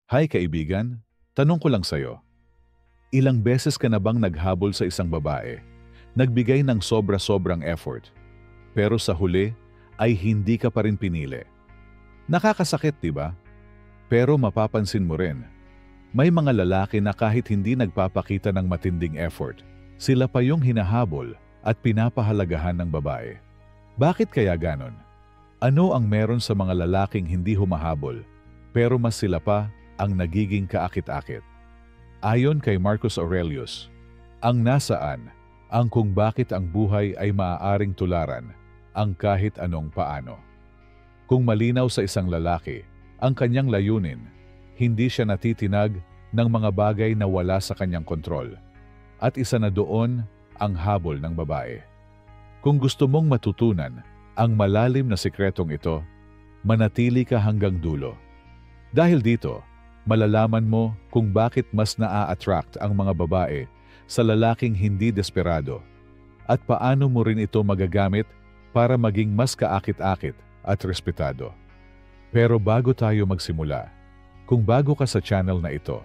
Hi kaibigan, tanong ko lang sa'yo. Ilang beses ka na bang naghabol sa isang babae? Nagbigay ng sobra-sobrang effort, pero sa huli ay hindi ka pa rin pinili. Nakakasakit, di ba? Pero mapapansin mo rin, may mga lalaki na kahit hindi nagpapakita ng matinding effort, sila pa yung hinahabol at pinapahalagahan ng babae. Bakit kaya ganon? Ano ang meron sa mga lalaking hindi humahabol, pero mas sila pa ang nagiging kaakit-akit? Ayon kay Marcus Aurelius, ang nasaan, ang kung bakit ang buhay ay maaaring tularan, ang kahit anong paano. Kung malinaw sa isang lalaki, ang kanyang layunin, hindi siya natitinag ng mga bagay na wala sa kanyang kontrol. At isa na doon ang habol ng babae. Kung gusto mong matutunan ang malalim na sikretong ito, manatili ka hanggang dulo. Dahil dito, malalaman mo kung bakit mas naa-attract ang mga babae sa lalaking hindi desperado at paano mo rin ito magagamit para maging mas kaakit-akit at respetado. Pero bago tayo magsimula, kung bago ka sa channel na ito,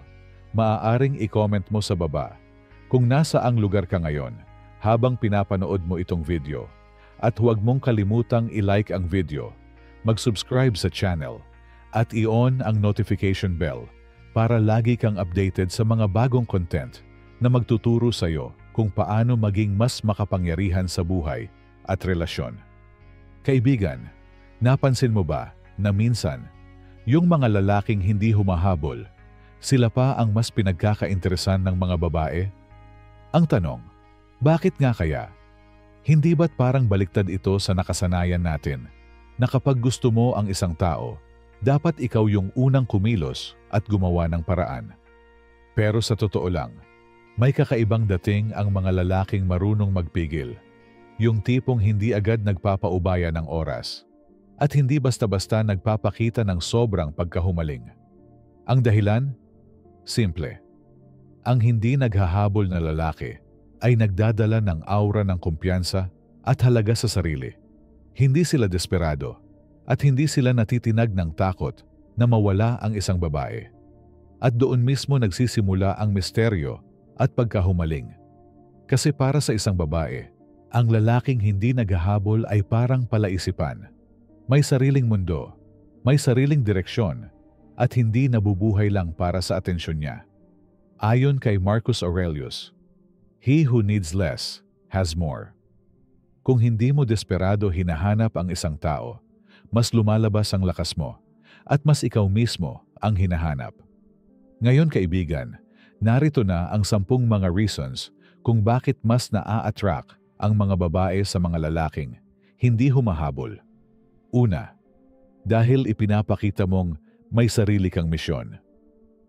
maaaring i-comment mo sa baba kung nasa ang lugar ka ngayon habang pinapanood mo itong video. At huwag mong kalimutang i-like ang video, mag-subscribe sa channel, at i-on ang notification bell para lagi kang updated sa mga bagong content na magtuturo sa iyo kung paano maging mas makapangyarihan sa buhay at relasyon. Kaibigan, napansin mo ba na minsan, yung mga lalaking hindi humahabol, sila pa ang mas pinagkakainteresan ng mga babae? Ang tanong, bakit nga kaya? Hindi ba't parang baliktad ito sa nakasanayan natin na kapag gusto mo ang isang tao, dapat ikaw yung unang kumilos at gumawa ng paraan? Pero sa totoo lang, may kakaibang dating ang mga lalaking marunong magpigil. Yung tipong hindi agad nagpapaubaya ng oras at hindi basta-basta nagpapakita ng sobrang pagkahumaling. Ang dahilan? Simple. Ang hindi naghahabol na lalaki ay nagdadala ng aura ng kumpiyansa at halaga sa sarili. Hindi sila desperado at hindi sila natitinag ng takot na mawala ang isang babae. At doon mismo nagsisimula ang misteryo at pagkahumaling. Kasi para sa isang babae, ang lalaking hindi naghahabol ay parang palaisipan. May sariling mundo, may sariling direksyon, at hindi nabubuhay lang para sa atensyon niya. Ayon kay Marcus Aurelius, "He who needs less has more." Kung hindi mo desperado hinahanap ang isang tao, mas lumalabas ang lakas mo at mas ikaw mismo ang hinahanap. Ngayon kaibigan, narito na ang 10 mga reasons kung bakit mas naa-attract ang mga babae sa mga lalaking hindi humahabol. Una, dahil ipinapakita mong may sarili kang misyon.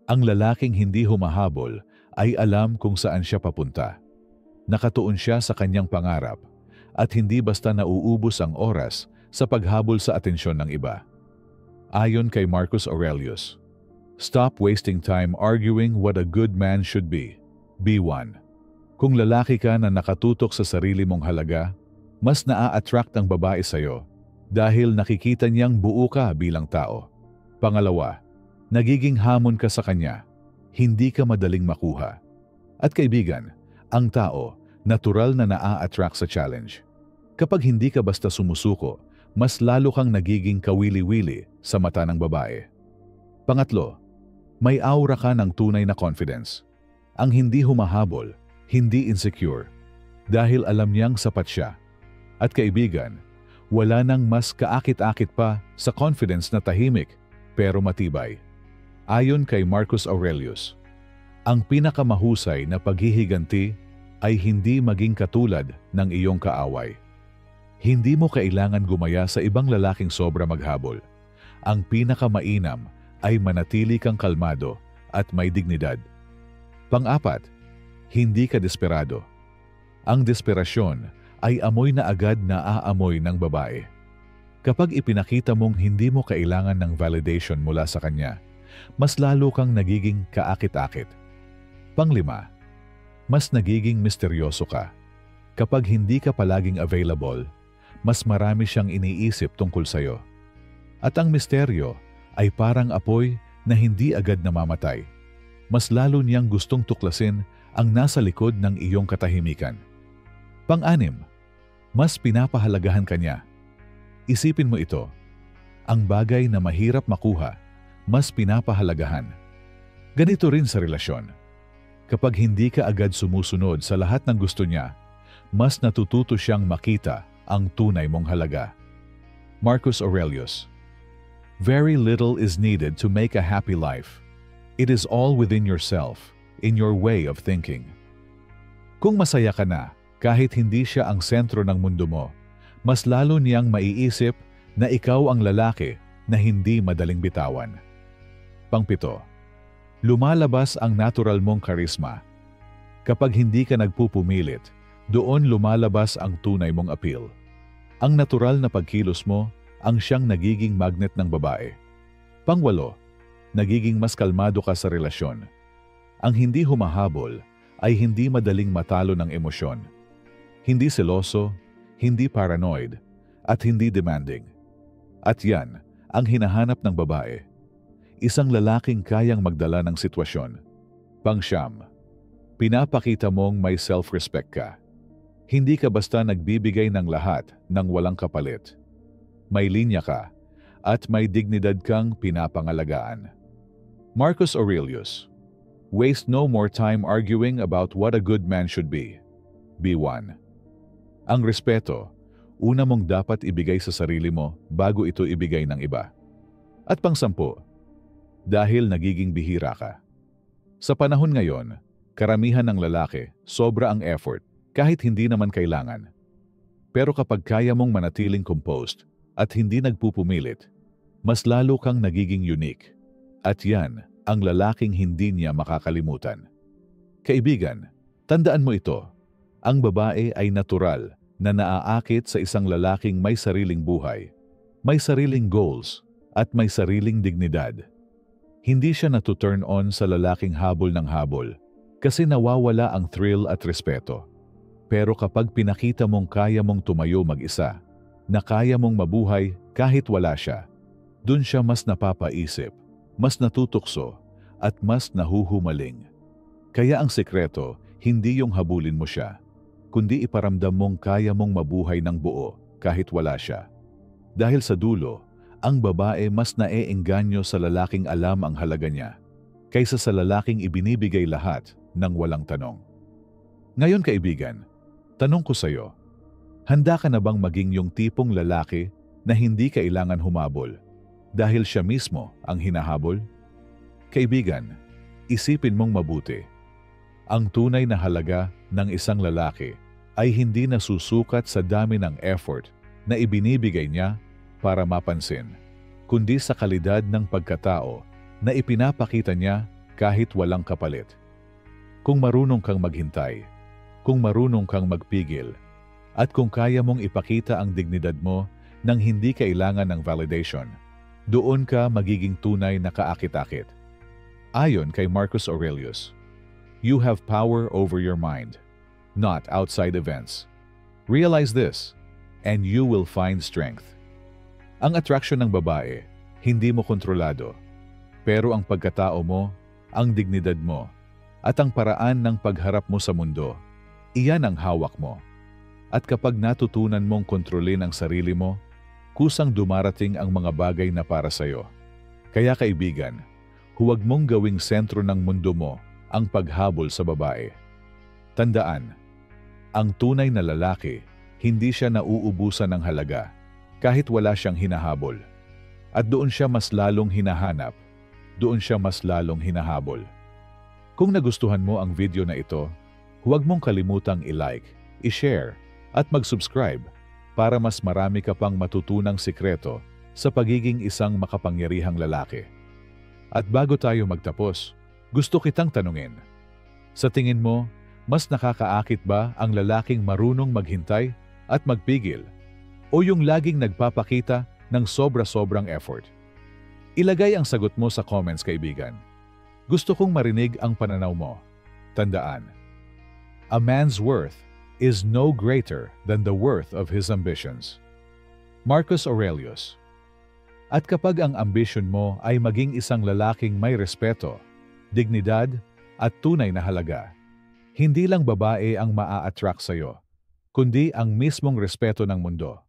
Ang lalaking hindi humahabol ay alam kung saan siya papunta. Nakatuon siya sa kanyang pangarap at hindi basta nauubos ang oras sa paghabol sa atensyon ng iba. Ayon kay Marcus Aurelius, "Stop wasting time arguing what a good man should be. Be one." Kung lalaki ka na nakatutok sa sarili mong halaga, mas naa-attract ang babae sa'yo dahil nakikita niyang buo ka bilang tao. Pangalawa, nagiging hamon ka sa kanya, hindi ka madaling makuha. At kaibigan, ang tao, natural na naa-attract sa challenge. Kapag hindi ka basta sumusuko, mas lalo kang nagiging kawili-wili sa mata ng babae. Pangatlo, may aura ka ng tunay na confidence. Ang hindi humahabol, hindi insecure, dahil alam niyang sapat siya. At kaibigan, wala nang mas kaakit-akit pa sa confidence na tahimik pero matibay. Ayon kay Marcus Aurelius, ang pinakamahusay na paghihiganti ay hindi maging katulad ng iyong kaaway. Hindi mo kailangan gumaya sa ibang lalaking sobra maghabol. Ang pinakamainam ay manatili kang kalmado at may dignidad. Pang-apat, hindi ka desperado. Ang desperasyon ay amoy na agad na aamoy ng babae. Kapag ipinakita mong hindi mo kailangan ng validation mula sa kanya, mas lalo kang nagiging kaakit-akit. Panglima, mas nagiging misteryoso ka. Kapag hindi ka palaging available, mas marami siyang iniisip tungkol sa'yo. At ang misteryo ay parang apoy na hindi agad namamatay. Mas lalo niyang gustong tuklasin ang nasa likod ng iyong katahimikan. Pang-anim, mas pinapahalagahan ka niya. Isipin mo ito, ang bagay na mahirap makuha, mas pinapahalagahan. Ganito rin sa relasyon. Kapag hindi ka agad sumusunod sa lahat ng gusto niya, mas natututo siyang makita ang tunay mong halaga. Marcus Aurelius. Very little is needed to make a happy life. It is all within yourself, in your way of thinking. Kung masaya ka na, kahit hindi siya ang sentro ng mundo mo, mas lalo niyang maiisip na ikaw ang lalaki na hindi madaling bitawan. Pang-7, lumalabas ang natural mong karisma. Kapag hindi ka nagpupumilit, doon lumalabas ang tunay mong appeal. Ang natural na pagkilos mo ang siyang nagiging magnet ng babae. Pang-8, nagiging mas kalmado ka sa relasyon. Ang hindi humahabol ay hindi madaling matalo ng emosyon. Hindi seloso, hindi paranoid, at hindi demanding. At yan ang hinahanap ng babae. Isang lalaking kayang magdala ng sitwasyon. Pang-9, pinapakita mong may self-respect ka. Hindi ka basta nagbibigay ng lahat ng walang kapalit. May linya ka at may dignidad kang pinapangalagaan. Marcus Aurelius. Waste no more time arguing about what a good man should be. Be one. Ang respeto, una mong dapat ibigay sa sarili mo bago ito ibigay ng iba. At pang-10, dahil nagiging bihira ka. Sa panahon ngayon, karamihan ng lalaki, sobra ang effort, kahit hindi naman kailangan. Pero kapag kaya mong manatiling composed at hindi nagpupumilit, mas lalo kang nagiging unique. At yan ang lalaking hindi niya makakalimutan. Kaibigan, tandaan mo ito. Ang babae ay natural na naaakit sa isang lalaking may sariling buhay, may sariling goals, at may sariling dignidad. Hindi siya natu-turn on sa lalaking habol ng habol kasi nawawala ang thrill at respeto. Pero kapag pinakita mong kaya mong tumayo mag-isa, na kaya mong mabuhay kahit wala siya, dun siya mas napapaisip, mas natutukso, at mas nahuhumaling. Kaya ang sekreto, hindi yung habulin mo siya, kundi iparamdam mong kaya mong mabuhay ng buo kahit wala siya. Dahil sa dulo, ang babae mas naeengganyo sa lalaking alam ang halaga niya, kaysa sa lalaking ibinibigay lahat ng walang tanong. Ngayon kaibigan, tanong ko sa'yo, handa ka na bang maging yung tipong lalaki na hindi kailangan humabol dahil siya mismo ang hinahabol? Kaibigan, isipin mong mabuti. Ang tunay na halaga ng isang lalaki ay hindi nasusukat sa dami ng effort na ibinibigay niya para mapansin, kundi sa kalidad ng pagkatao na ipinapakita niya kahit walang kapalit. Kung marunong kang maghintay, kung marunong kang magpigil, at kung kaya mong ipakita ang dignidad mo nang hindi kailangan ng validation, doon ka magiging tunay na kaakit-akit. Ayon kay Marcus Aurelius, you have power over your mind, not outside events. Realize this, and you will find strength. Ang attraction ng babae, hindi mo kontrolado, pero ang pagkatao mo, ang dignidad mo, at ang paraan ng pagharap mo sa mundo, iyan ang hawak mo. At kapag natutunan mong kontrolin ang sarili mo, kusang dumarating ang mga bagay na para sa'yo. Kaya kaibigan, huwag mong gawing sentro ng mundo mo ang paghabol sa babae. Tandaan, ang tunay na lalaki, hindi siya nauubusan ng halaga kahit wala siyang hinahabol. At doon siya mas lalong hinahanap, doon siya mas lalong hinahabol. Kung nagustuhan mo ang video na ito, huwag mong kalimutang i-like, i-share, at mag-subscribe para mas marami ka pang matutunang sikreto sa pagiging isang makapangyarihang lalaki. At bago tayo magtapos, gusto kitang tanungin, sa tingin mo, mas nakakaakit ba ang lalaking marunong maghintay at magpigil o yung laging nagpapakita ng sobra-sobrang effort? Ilagay ang sagot mo sa comments kaibigan. Gusto kong marinig ang pananaw mo. Tandaan, a man's worth is no greater than the worth of his ambitions. Marcus Aurelius. At kapag ang ambisyon mo ay maging isang lalaking may respeto, dignidad, at tunay na halaga, hindi lang babae ang maa-attract sa'yo, kundi ang mismong respeto ng mundo.